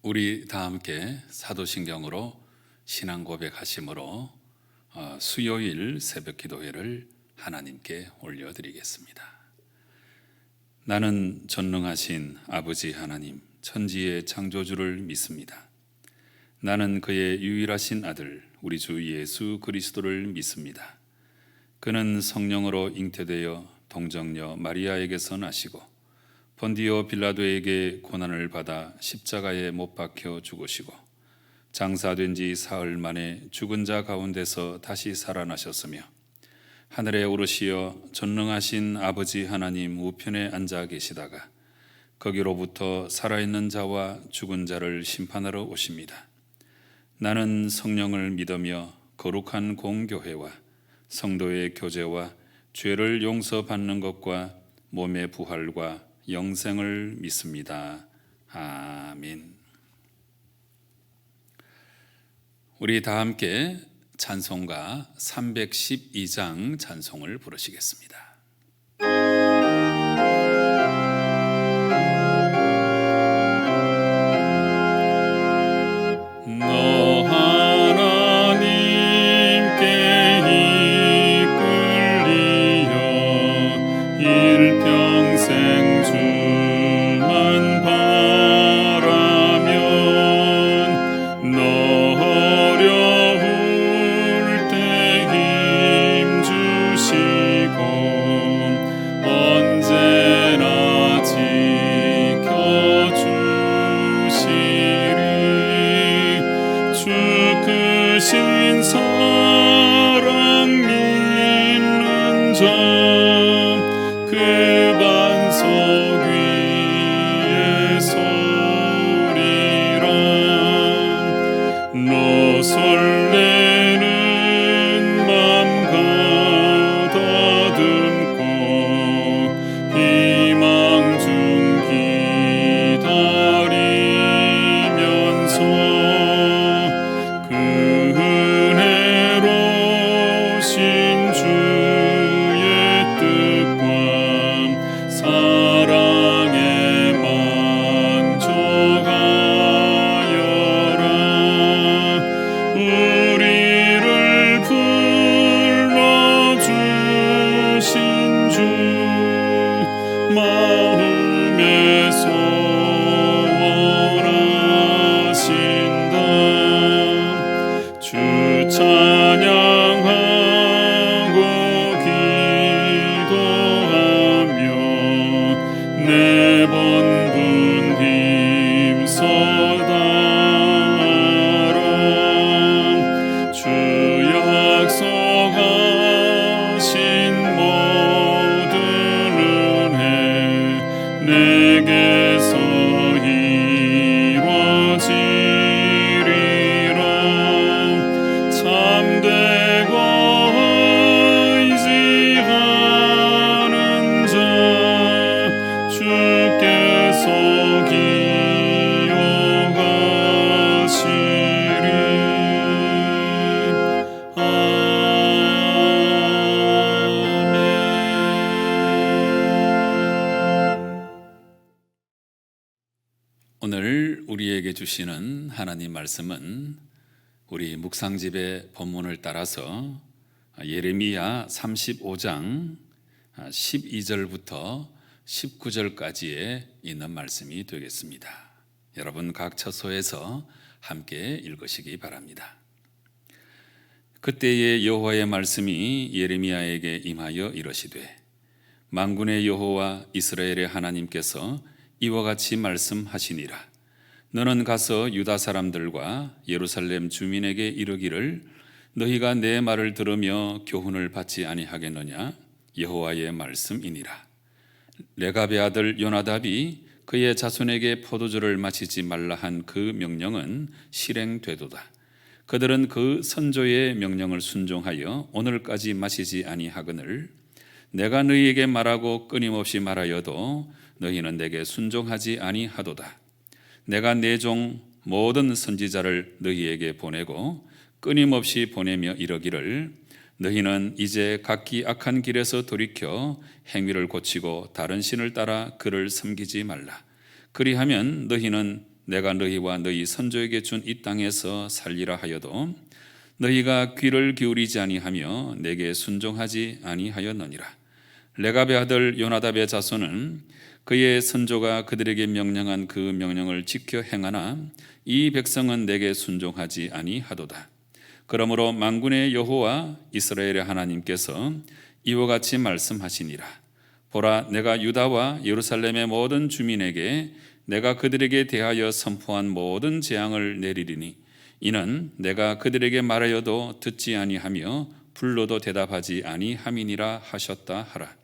우리 다 함께 사도신경으로 신앙 고백하심으로 수요일 새벽 기도회를 하나님께 올려드리겠습니다. 나는 전능하신 아버지 하나님, 천지의 창조주를 믿습니다. 나는 그의 유일하신 아들, 우리 주 예수 그리스도를 믿습니다. 그는 성령으로 잉태되어 동정녀 마리아에게서 나시고 본디오 빌라도에게 고난을 받아 십자가에 못 박혀 죽으시고 장사된 지 사흘 만에 죽은 자 가운데서 다시 살아나셨으며 하늘에 오르시어 전능하신 아버지 하나님 우편에 앉아 계시다가 거기로부터 살아있는 자와 죽은 자를 심판하러 오십니다. 나는 성령을 믿으며 거룩한 공교회와 성도의 교제와 죄를 용서받는 것과 몸의 부활과 영생을 믿습니다. 아멘. 우리 다 함께 찬송가 312장 찬송을 부르시겠습니다. 너 하나님께 이끌리어 일평생 주만 바라면 너 어려울 때 힘 주시고 언제나 지켜주시리. 주 크신 사랑 믿는 자 그 반석 위에 서리라. 너 설레는 맘 가다듬고 희망 중 기다리면서 그 은혜로우신 주의 뜻과 사랑에 만족하여라. 우리를 불러주신 주 마음에서 원하신다. 주 찬양하고 기도하며 네 번분 힘써 다하라. 주 약속하신 모든 은혜 내게서 이루어지리라. 참되고 의지하는 자 주께서 기억하시리. 아멘. 오늘 우리에게 주시는 하나님 말씀은 우리 묵상집의 본문을 따라서 예레미야 35장 12절부터 19절까지에 있는 말씀이 되겠습니다. 여러분 각 처소에서 함께 읽으시기 바랍니다. 그때에 여호와의 말씀이 예레미야에게 임하여 이르시되 만군의 여호와 이스라엘의 하나님께서 이와 같이 말씀하시니라. 너는 가서 유다 사람들과 예루살렘 주민에게 이르기를 너희가 내 말을 들으며 교훈을 받지 아니하겠느냐. 여호와의 말씀이니라. 레갑의 아들 요나답이 그의 자손에게 포도주를 마시지 말라 한 그 명령은 실행되도다. 그들은 그 선조의 명령을 순종하여 오늘까지 마시지 아니하거늘 내가 너희에게 말하고 끊임없이 말하여도 너희는 내게 순종하지 아니하도다. 내가 내 종 모든 선지자를 너희에게 보내고 끊임없이 보내며 이르기를 너희는 이제 각기 악한 길에서 돌이켜 행위를 고치고 다른 신을 따라 그를 섬기지 말라. 그리하면 너희는 내가 너희와 너희 선조에게 준 이 땅에서 살리라 하여도 너희가 귀를 기울이지 아니하며 내게 순종하지 아니하였느니라. 레갑의 아들 요나답의 자손은 그의 선조가 그들에게 명령한 그 명령을 지켜 행하나 이 백성은 내게 순종하지 아니하도다. 그러므로 만군의 여호와 이스라엘의 하나님께서 이와 같이 말씀하시니라. 보라, 내가 유다와 예루살렘의 모든 주민에게 내가 그들에게 대하여 선포한 모든 재앙을 내리리니 이는 내가 그들에게 말하여도 듣지 아니하며 불러도 대답하지 아니함이니라 하셨다 하라.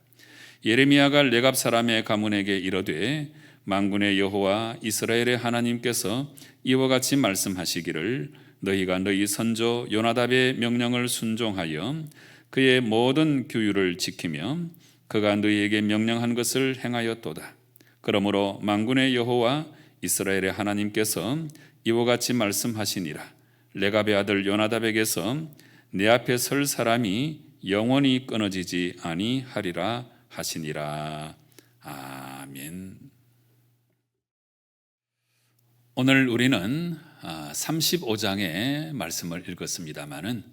예레미야가 레갑 사람의 가문에게 이르되 만군의 여호와 이스라엘의 하나님께서 이와 같이 말씀하시기를 너희가 너희 선조 요나답의 명령을 순종하여 그의 모든 규율을 지키며 그가 너희에게 명령한 것을 행하였도다. 그러므로 만군의 여호와 이스라엘의 하나님께서 이와 같이 말씀하시니라. 레갑의 아들 요나답에게서 내 앞에 설 사람이 영원히 끊어지지 아니하리라 하시니라. 아멘. 오늘 우리는 35장의 말씀을 읽었습니다마는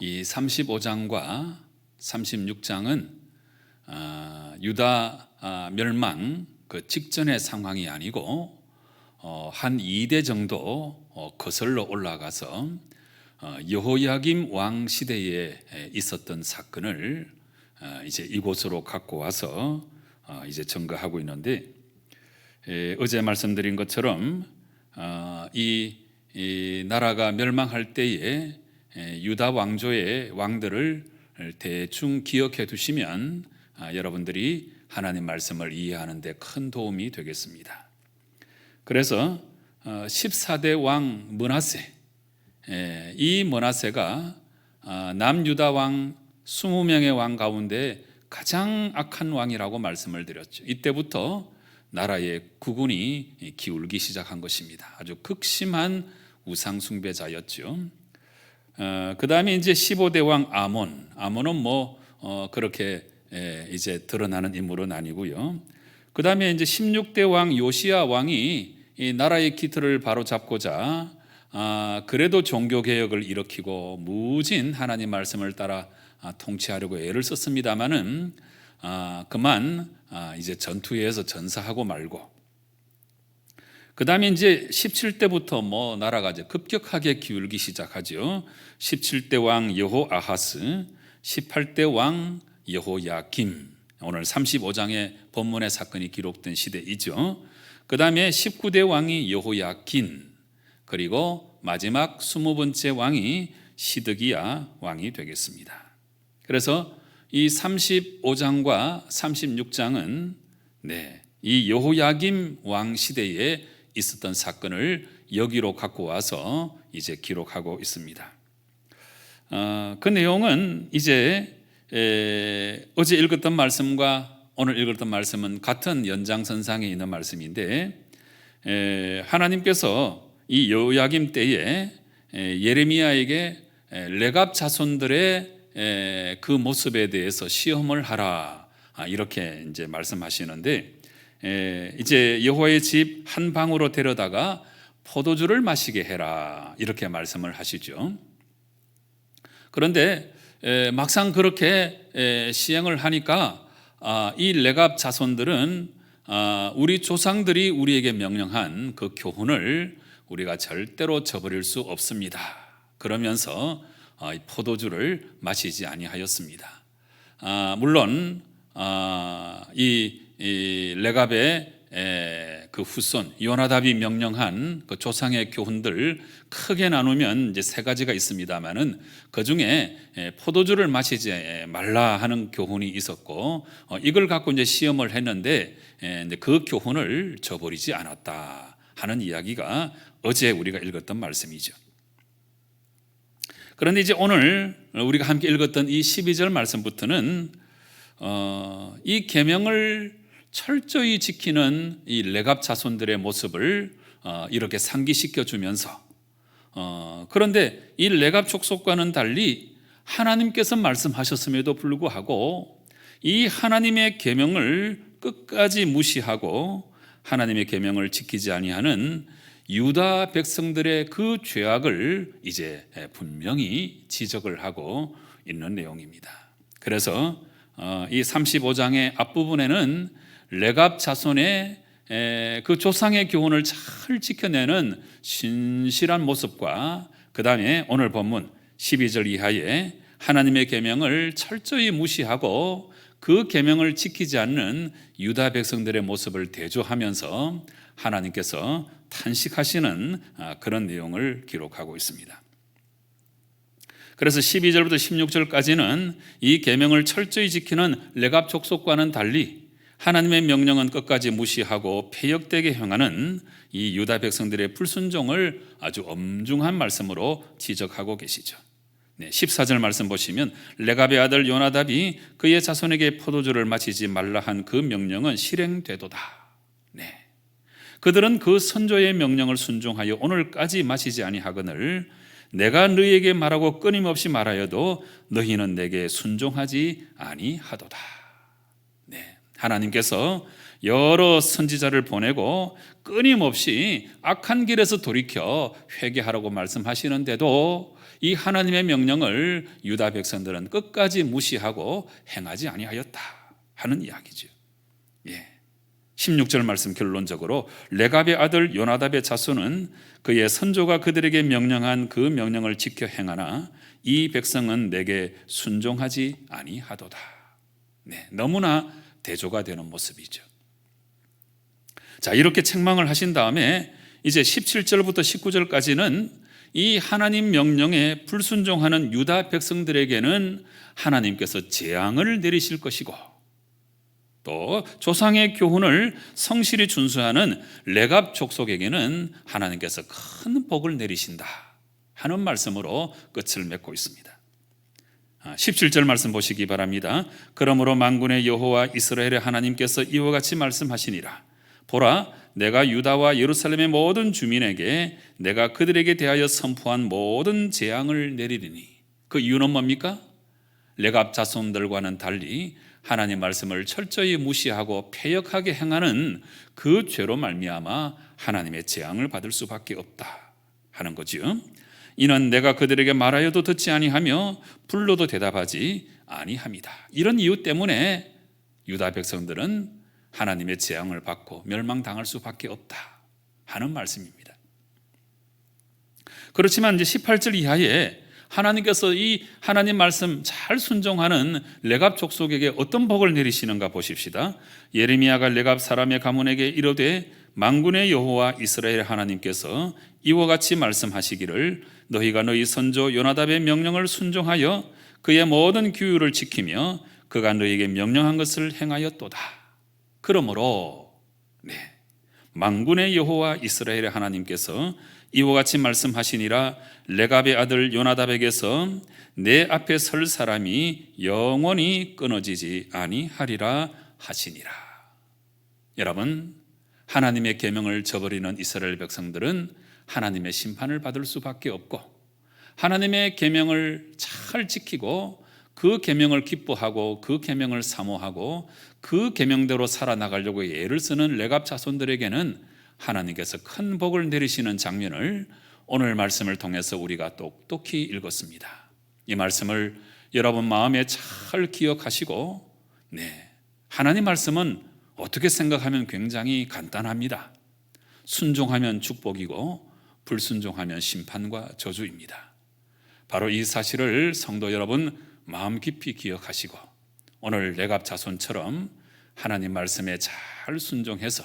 이 35장과 36장은 유다 멸망 그 직전의 상황이 아니고 한 2대 정도 거슬러 올라가서 여호야김 왕 시대에 있었던 사건을 이제 이곳으로 갖고 와서 이제 증거하고 있는데, 어제 말씀드린 것처럼 이 나라가 멸망할 때에 유다 왕조의 왕들을 대충 기억해 두시면 여러분들이 하나님 말씀을 이해하는 데 큰 도움이 되겠습니다. 그래서 14대 왕 므낫세, 이 므낫세가 남유다 왕 20명의 왕 가운데 가장 악한 왕이라고 말씀을 드렸죠. 이때부터 나라의 국운이 기울기 시작한 것입니다. 아주 극심한 우상 숭배자였죠. 그 다음에 이제 15대 왕 아몬은 그렇게 이제 드러나는 인물은 아니고요. 그 다음에 이제 16대 왕 요시야 왕이 이 나라의 기틀을 바로 잡고자 그래도 종교 개혁을 일으키고 무진 하나님 말씀을 따라 통치하려고 애를 썼습니다마는 그만 이제 전투에서 전사하고 말고, 그 다음에 이제 17대부터 나라가 이제 급격하게 기울기 시작하죠. 17대 왕 여호아하스, 18대 왕 여호야김, 오늘 35장의 본문의 사건이 기록된 시대이죠. 그 다음에 19대 왕이 여호야긴, 그리고 마지막 20번째 왕이 시드기야 왕이 되겠습니다. 그래서 이 35장과 36장은 이 여호야김 왕 시대에 있었던 사건을 여기로 갖고 와서 이제 기록하고 있습니다. 그 내용은 이제 어제 읽었던 말씀과 오늘 읽었던 말씀은 같은 연장선상에 있는 말씀인데, 하나님께서 이 여호야김 때에 예레미야에게 레갑 자손들의 그 모습에 대해서 시험을 하라, 이렇게 이제 말씀하시는데, 이제 여호와의 집 한 방으로 데려다가 포도주를 마시게 해라, 이렇게 말씀을 하시죠. 그런데 막상 그렇게 시행을 하니까 이 레갑 자손들은 우리 조상들이 우리에게 명령한 그 교훈을 우리가 절대로 저버릴 수 없습니다, 그러면서 포도주를 마시지 아니하였습니다. 물론 이 레갑의 그 후손 요나답이 명령한 그 조상의 교훈들 크게 나누면 이제 3가지가 있습니다만은 그 중에 포도주를 마시지 말라 하는 교훈이 있었고, 이걸 갖고 이제 시험을 했는데 그 교훈을 저버리지 않았다 하는 이야기가 어제 우리가 읽었던 말씀이죠. 그런데 이제 오늘 우리가 함께 읽었던 이 12절 말씀부터는 이 계명을 철저히 지키는 이 레갑 자손들의 모습을 이렇게 상기시켜 주면서, 그런데 이 레갑 족속과는 달리 하나님께서 말씀하셨음에도 불구하고 이 하나님의 계명을 끝까지 무시하고 하나님의 계명을 지키지 아니하는 유다 백성들의 그 죄악을 이제 분명히 지적을 하고 있는 내용입니다. 그래서 이 35장의 앞부분에는 레갑 자손의 그 조상의 교훈을 잘 지켜내는 신실한 모습과 그 다음에 오늘 본문 12절 이하에 하나님의 계명을 철저히 무시하고 그 계명을 지키지 않는 유다 백성들의 모습을 대조하면서 하나님께서 탄식하시는 그런 내용을 기록하고 있습니다. 그래서 12절부터 16절까지는 이 계명을 철저히 지키는 레갑 족속과는 달리 하나님의 명령은 끝까지 무시하고 패역되게 행하는 이 유다 백성들의 불순종을 아주 엄중한 말씀으로 지적하고 계시죠. 14절 말씀 보시면 레갑의 아들 요나답이 그의 자손에게 포도주를 마시지 말라 한 그 명령은 실행되도다. 그들은 그 선조의 명령을 순종하여 오늘까지 마시지 아니하거늘 내가 너희에게 말하고 끊임없이 말하여도 너희는 내게 순종하지 아니하도다. 하나님께서 여러 선지자를 보내고 끊임없이 악한 길에서 돌이켜 회개하라고 말씀하시는데도 이 하나님의 명령을 유다 백성들은 끝까지 무시하고 행하지 아니하였다 하는 이야기죠. 16절 말씀 결론적으로 레갑의 아들 요나답의 자손은 그의 선조가 그들에게 명령한 그 명령을 지켜 행하나 이 백성은 내게 순종하지 아니하도다. 너무나 대조가 되는 모습이죠. 자, 이렇게 책망을 하신 다음에 이제 17절부터 19절까지는 이 하나님 명령에 불순종하는 유다 백성들에게는 하나님께서 재앙을 내리실 것이고 또 조상의 교훈을 성실히 준수하는 레갑 족속에게는 하나님께서 큰 복을 내리신다 하는 말씀으로 끝을 맺고 있습니다. 17절 말씀 보시기 바랍니다. 그러므로 만군의 여호와 이스라엘의 하나님께서 이와 같이 말씀하시니라. 보라, 내가 유다와 예루살렘의 모든 주민에게 내가 그들에게 대하여 선포한 모든 재앙을 내리리니. 그 이유는 뭡니까? 레갑 자손들과는 달리 하나님 말씀을 철저히 무시하고 패역하게 행하는 그 죄로 말미암아 하나님의 재앙을 받을 수밖에 없다 하는 거죠. 이는 내가 그들에게 말하여도 듣지 아니하며 불러도 대답하지 아니함이다. 이런 이유 때문에 유다 백성들은 하나님의 재앙을 받고 멸망당할 수밖에 없다 하는 말씀입니다. 그렇지만 이제 18절 이하에 하나님께서 이 하나님 말씀 잘 순종하는 레갑 족속에게 어떤 복을 내리시는가 보십시다. 예레미야가 레갑 사람의 가문에게 이르되 만군의 여호와 이스라엘 하나님께서 이와 같이 말씀하시기를 너희가 너희 선조 요나답의 명령을 순종하여 그의 모든 규율을 지키며 그가 너희에게 명령한 것을 행하였도다. 그러므로 만군의 여호와 이스라엘의 하나님께서 이와 같이 말씀하시니라. 레갑의 아들 요나답에게서 내 앞에 설 사람이 영원히 끊어지지 아니하리라 하시니라. 여러분, 하나님의 계명을 저버리는 이스라엘 백성들은 하나님의 심판을 받을 수밖에 없고 하나님의 계명을 잘 지키고 그 계명을 기뻐하고 그 계명을 사모하고 그 계명대로 살아나가려고 애를 쓰는 레갑 자손들에게는 하나님께서 큰 복을 내리시는 장면을 오늘 말씀을 통해서 우리가 똑똑히 읽었습니다. 이 말씀을 여러분 마음에 잘 기억하시고 하나님 말씀은 어떻게 생각하면 굉장히 간단합니다. 순종하면 축복이고 불순종하면 심판과 저주입니다. 바로 이 사실을 성도 여러분 마음 깊이 기억하시고 오늘 레갑 자손처럼 하나님 말씀에 잘 순종해서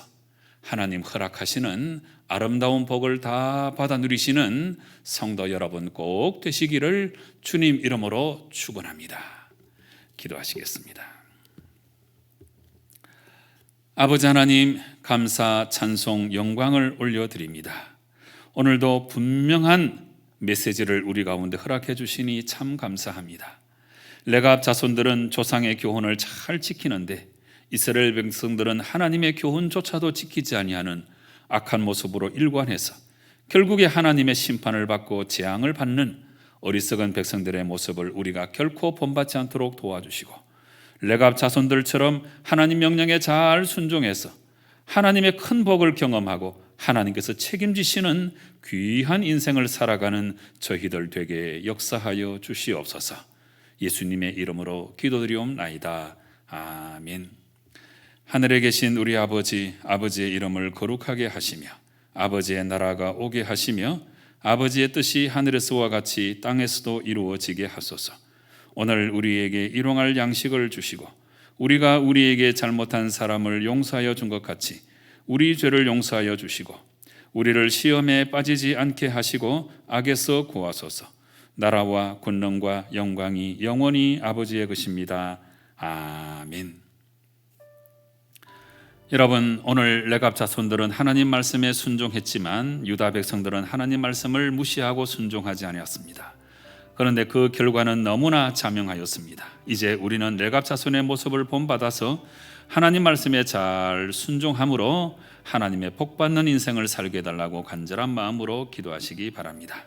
하나님 허락하시는 아름다운 복을 다 받아 누리시는 성도 여러분 꼭 되시기를 주님 이름으로 축원합니다. 기도하시겠습니다. 아버지 하나님, 감사, 찬송, 영광을 올려드립니다. 오늘도 분명한 메시지를 우리 가운데 허락해 주시니 참 감사합니다. 레갑 자손들은 조상의 교훈을 잘 지키는데 이스라엘 백성들은 하나님의 교훈조차도 지키지 아니하는 악한 모습으로 일관해서 결국에 하나님의 심판을 받고 재앙을 받는 어리석은 백성들의 모습을 우리가 결코 본받지 않도록 도와주시고 레갑 자손들처럼 하나님 명령에 잘 순종해서 하나님의 큰 복을 경험하고 하나님께서 책임지시는 귀한 인생을 살아가는 저희들 되게 역사하여 주시옵소서. 예수님의 이름으로 기도드리옵나이다. 아멘. 하늘에 계신 우리 아버지, 아버지의 이름을 거룩하게 하시며 아버지의 나라가 오게 하시며 아버지의 뜻이 하늘에서와 같이 땅에서도 이루어지게 하소서. 오늘 우리에게 일용할 양식을 주시고 우리가 우리에게 잘못한 사람을 용서하여 준 것 같이 우리 죄를 용서하여 주시고 우리를 시험에 빠지지 않게 하시고 악에서 구하소서. 나라와 권능과 영광이 영원히 아버지의 것입니다. 아멘. 여러분, 오늘 레갑 자손들은 하나님 말씀에 순종했지만 유다 백성들은 하나님 말씀을 무시하고 순종하지 아니었습니다. 그런데 그 결과는 너무나 자명하였습니다. 이제 우리는 레갑 자손의 모습을 본받아서 하나님 말씀에 잘 순종함으로 하나님의 복받는 인생을 살게 해달라고 간절한 마음으로 기도하시기 바랍니다.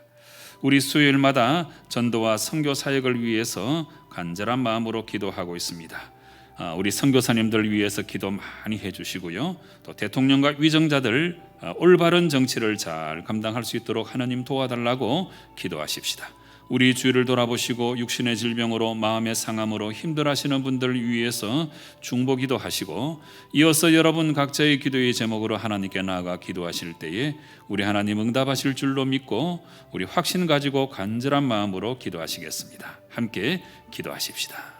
우리 수요일마다 전도와 선교 사역을 위해서 간절한 마음으로 기도하고 있습니다. 우리 선교사님들 위해서 기도 많이 해주시고요. 또 대통령과 위정자들 올바른 정치를 잘 감당할 수 있도록 하나님 도와달라고 기도하십시다. 우리 주위를 돌아보시고 육신의 질병으로 마음의 상함으로 힘들어하시는 분들 위해서 중보기도 하시고 이어서 여러분 각자의 기도의 제목으로 하나님께 나아가 기도하실 때에 우리 하나님 응답하실 줄로 믿고 우리 확신 가지고 간절한 마음으로 기도하시겠습니다. 함께 기도하십시다.